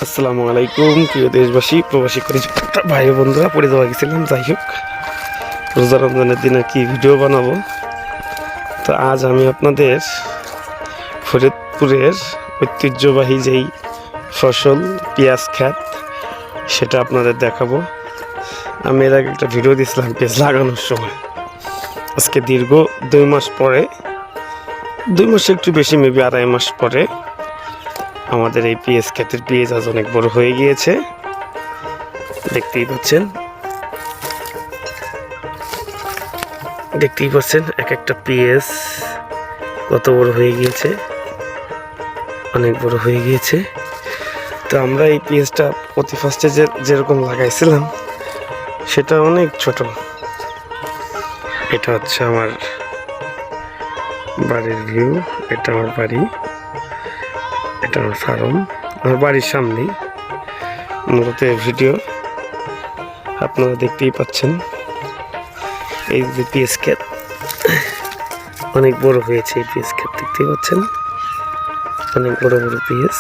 আসসালামু আলাইকুম প্রিয় দেশবাসী প্রবাসী করে ভাই বন্ধুরা পড়ে যাওয়া গেছিলাম। যাই হোক, রোজা রমজানের দিনে কি ভিডিও বানাবো, তো আজ আমি আপনাদের ফরিদপুরের ঐতিহ্যবাহী যেই ফসল পেঁয়াজ খ্যাত সেটা আপনাদের দেখাবো। আমি এর আগে একটা ভিডিও দিয়েছিলাম পেঁয়াজ লাগানোর সময়। আজকে দীর্ঘ 2 মাস পরে, 2 মাস একটু বেশি, মেবি 2.5 মাস পরে আমাদের এই পেঁয়াজ ক্ষেতের পেঁয়াজ আজ অনেক বড় হয়ে গিয়েছে। দেখতেই পাচ্ছেন এক একটা পেঁয়াজ কত বড় হয়ে গিয়েছে, অনেক বড় হয়ে গিয়েছে। তো আমরা এই পেঁয়াজটা প্রতি ফার্স্টে যেরকম লাগাইছিলাম সেটা অনেক ছোট। এটা হচ্ছে আমার বাড়ির ভিউ, এটা আমার বাড়ি, এটা আমার ফার্ম, আমার বাড়ির সামনেই মূলত ভিডিও আপনারা দেখতেই পাচ্ছেন। এই যে পেঁয়াজ ক্ষেত অনেক বড় হয়েছে, এই পেঁয়াজ ক্ষেত দেখতেই পাচ্ছেন, অনেক বড় বড় পেঁয়াজ।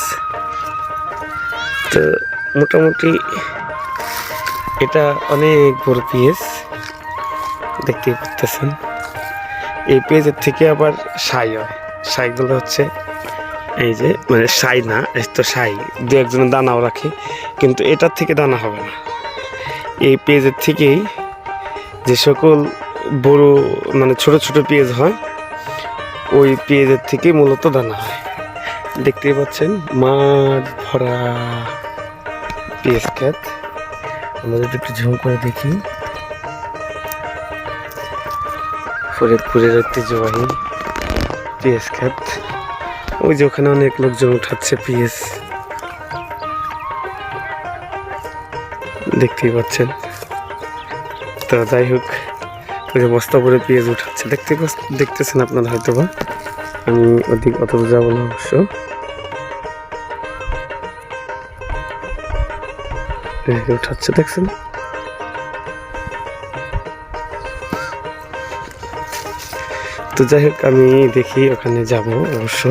তো মোটামুটি এটা অনেক বড় পেঁয়াজ দেখতেই পাচ্ছেন। এই পেঁয়াজের থেকে আবার সাই হয়, সাইগুলো হচ্ছে এই যে, মানে সাই না, তো সাই দু একজনের দানাও রাখে, কিন্তু এটার থেকে দানা হবে না। এই পেঁয়াজের থেকেই যে সকল বড় মানে ছোট ছোট পেঁয়াজ হয়, ওই পেঁয়াজের থেকে মূলত দানা হয়। দেখতেই পাচ্ছেন মাঠ ভরা পেঁয়াজ ক্ষেত। আমরা যদি একটু ঝুম করে দেখি, ফরিদপুরের ঐতিহ্যবাহী পেঁয়াজ ক্ষেত। ওই যে ওখানে অনেক লোকজন উঠাচ্ছে পেঁয়াজ, দেখতেই পাচ্ছেন। তো যাই হোক, ওই যে বস্তা ভরে পেঁয়াজ উঠাচ্ছে, দেখতেছেন আপনারা হয়তো বা, আমি অত যাবো না অবশ্য। উঠাচ্ছে দেখছেন। তো যাই হোক, আমি দেখি ওখানে যাব, অবশ্য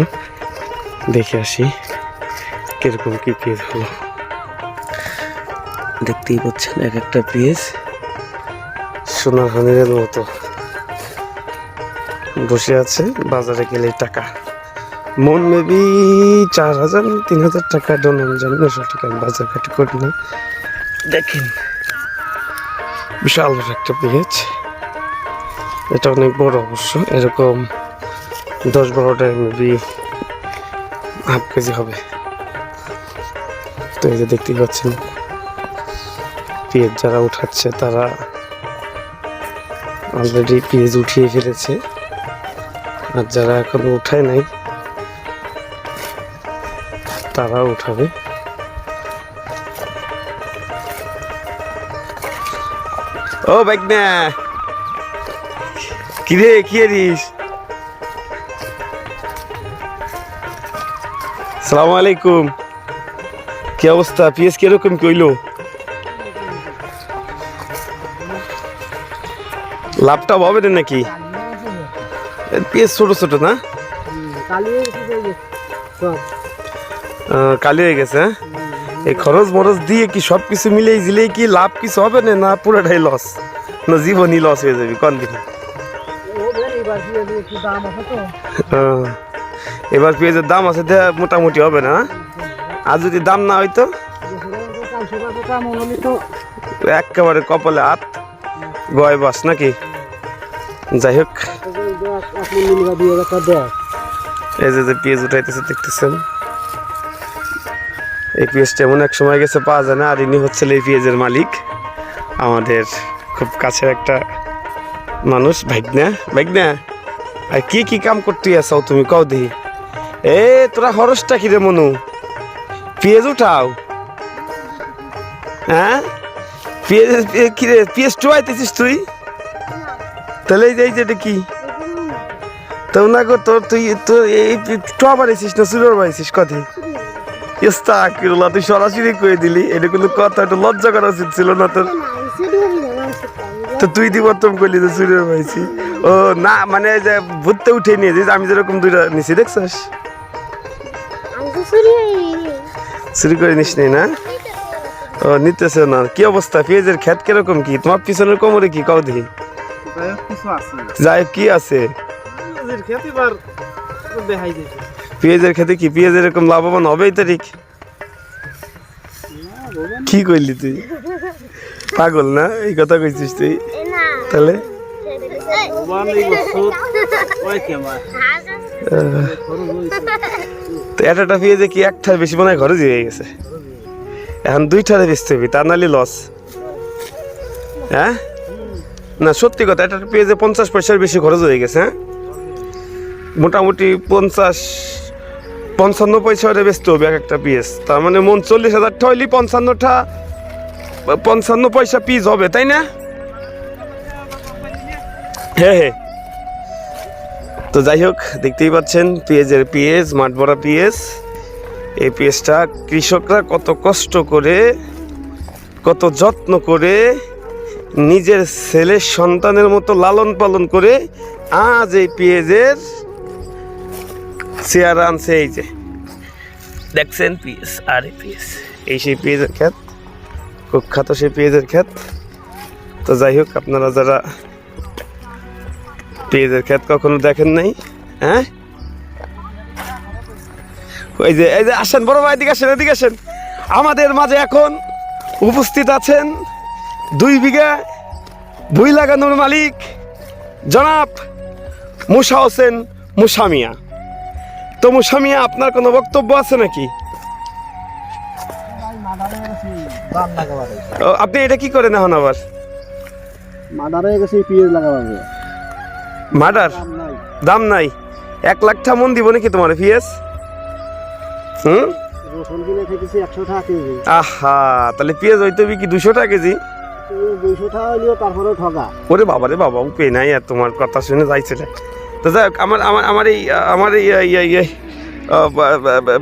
দেখে আসি কিরকম কি পেঁয়াজ হলো। দেখতেই পাচ্ছেন এক একটা পেঁয়াজ সোনার হরিণের মতো বসে আছে। বাজারে গেলে টাকা মন মেবি 4,000 3,000 টাকা ডন, আমি জানি না সঠিক, আমি বাজার ঘাটে করি না। দেখেন বিশাল বড় একটা পেঁয়াজ, এটা অনেক বড় অবশ্য, এরকম 10-12টা মেবি হাফ কেজি হবে। তো এই যে দেখতেই পাচ্ছেন পেঁয়াজ যারা উঠাচ্ছে তারা অলরেডি পেঁয়াজ উঠিয়ে ফেলেছে, আর যারা এখনো উঠায় নাই তারা উঠাবে। ও বাইক না কিরে, কি আরিস? সালামু আলাইকুম, কি অবস্থা? পেঁয়াজ কিরকম কি হইলো? লাভটা হবে না নাকি? পেঁয়াজ ছোট ছোট না, কালি হয়ে গেছে। এই খরচ মরচ দিয়ে কি সবকিছু মিলেই জিলেই কি লাভ কিছু হবে না, না পুরোটাই লস, না জীবনই লস হয়ে যাবে কোন দিন? এবার পেঁয়াজের দাম আছে, মোটামুটি হবে না। আর যদি দাম না হইতো একেবারে কপালে হাত গয় বাস নাকি? যাই হোক, এই যে পেঁয়াজ উঠাইতেছে দেখতেছেন, এই পেঁয়াজটা এমন এক সময় গেছে পাওয়া যায় না। আর ইনি হচ্ছেন এই পেঁয়াজের মালিক, আমাদের খুব কাছের একটা মানুষ। ভাইগনা আর কি কি কাম করতে আসাও তুমি, কও দেখি। এ তোরা খরচটা কিরে মনু, পেঁয়াজ উঠাও? হ্যাঁ, পেঁয়াজ কিরে, পেঁয়াজ টুয়াইতেছিস তুই? তাহলে এই যে এটা কি তো না গো, তুই তো এই টোয়া বাড়িছিস না চুরোর বাড়িছিস? কথে ইস্তাকিরুল্লাহ, তুই সরাসরি কয়ে দিলি। এটা কিন্তু কথা, একটু লজ্জা করা উচিত ছিল না তোর? তো তুই দি প্রথম করলি যে চুরোর বাড়িছি। ও না, মানে যে ভূততে উঠে নিয়েছিস, আমি যেরকম 2টা নিছি দেখছিস। চুরি করে নিস নি না? ও নিতেছে না। কি অবস্থা? পেঁয়াজের ক্ষেত কিরকম? কি তোমার পিছনের কোমরে কি কাউ দেখি? যাই কি আছে? পেঁয়াজের খেতে কি পেঁয়াজ এরকম লাভবান হবে এই তারিখ? কি কইলি তুই? পাগল না এই কথা কইছিস তুই? তাহলে একটা পেঁয়াজে কি একটার বেশি মনে হয় খরচ হয়ে গেছে। এখন দুইটারে বেচতে হবে, তা নাহলে লস। হ্যাঁ না সত্যি কথা, একটা পেঁয়াজে 50 পয়সার বেশি খরচ হয়ে গেছে। হ্যাঁ মোটামুটি 55 পয়সা হলে বেচতে হবে এক একটা পিস। তার মানে মন 40,000 হইলে 55 পয়সা পিস হবে, তাই না? হ্যাঁ হ্যাঁ। তো যাই হোক, দেখতেই পাচ্ছেন পেঁয়াজের পেঁয়াজ, মাঠ ভরা পেঁয়াজ। এই পেঁয়াজটা কৃষকরা কত কষ্ট করে, কত যত্ন করে, নিজের ছেলের সন্তানের মতো লালন পালন করে আজ এই পেঁয়াজের চেয়ার আনছে। এই যে দেখছেন পেঁয়াজ, আর এই পেঁয়াজ, এই সেই পেঁয়াজের ক্ষেত, কুখ্যাত সেই পেঁয়াজের ক্ষেত। তো যাই হোক, আপনারা যারা পেঁয়াজের ক্ষেত কখনো দেখেন নাই, হ্যাঁ এই যে আসেন বড় ভাই, এদিকে আসেন, এদিকে আসেন। আমাদের মাঝে এখন উপস্থিত আছেন 2 বিঘা ভুঁই লাগানোর মালিক জনাব মুসা হোসেন মুসা মিয়া। তো মুসা মিয়া, আপনার কোনো বক্তব্য আছে নাকি? আপনি এটা কি করেন এখন আবার? মার্ডার দাম নাই? 1 লাখ টাকা মন দিব নাকি তোমার পিএস? আহা, তাহলে পেঁয়াজ হইতে কি 200 টাকা কেজি? 200 টাকা হইলেও তারপরে ঠকা। ওরে বাবা রে বাবা, পে নাই আর তোমার কথা শুনে যাইছিল। তো যাই হোক, আমার এই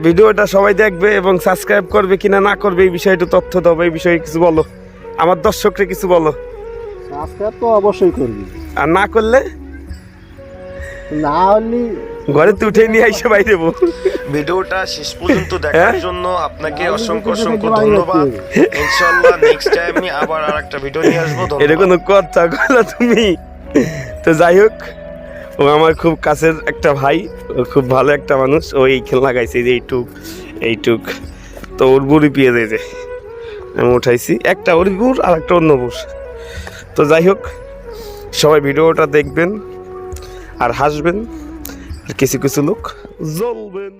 ভিডিওটা সবাই দেখবে এবং সাবস্ক্রাইব করবে কিনা না করবে এই বিষয়ে একটু তথ্য দাও, এই বিষয়ে কিছু বলো, আমার দর্শকরা কিছু বলো। সাবস্ক্রাইব তো অবশ্যই করবি, আর না করলে না হলে ঘরে তুই উঠে নিয়ে আইসে বাইরে দেবো। ভিডিওটা শেষ পর্যন্ত দেখার জন্য আপনাকে অসংখ্য ধন্যবাদ। ইনশাআল্লাহ নেক্সট টাইম আমি আবার আরেকটা ভিডিও নিয়ে আসবো। এটা কোনো কথা কইলা তুমি? তো যাই হোক, ও আমার খুব কাছের একটা ভাই, ও খুব ভালো একটা মানুষ। ও এই খেলনা গাইছে যে এইটুক। তো ওর বুড়ি পেয়ে দিয়েছে, আমি উঠাইছি একটা ওর বুড় আর একটা অন্য বুড়। তো যাই হোক, সবাই ভিডিওটা দেখবেন আর হাসবেন, আর কিছু কিছু লোক জ্বলবেন।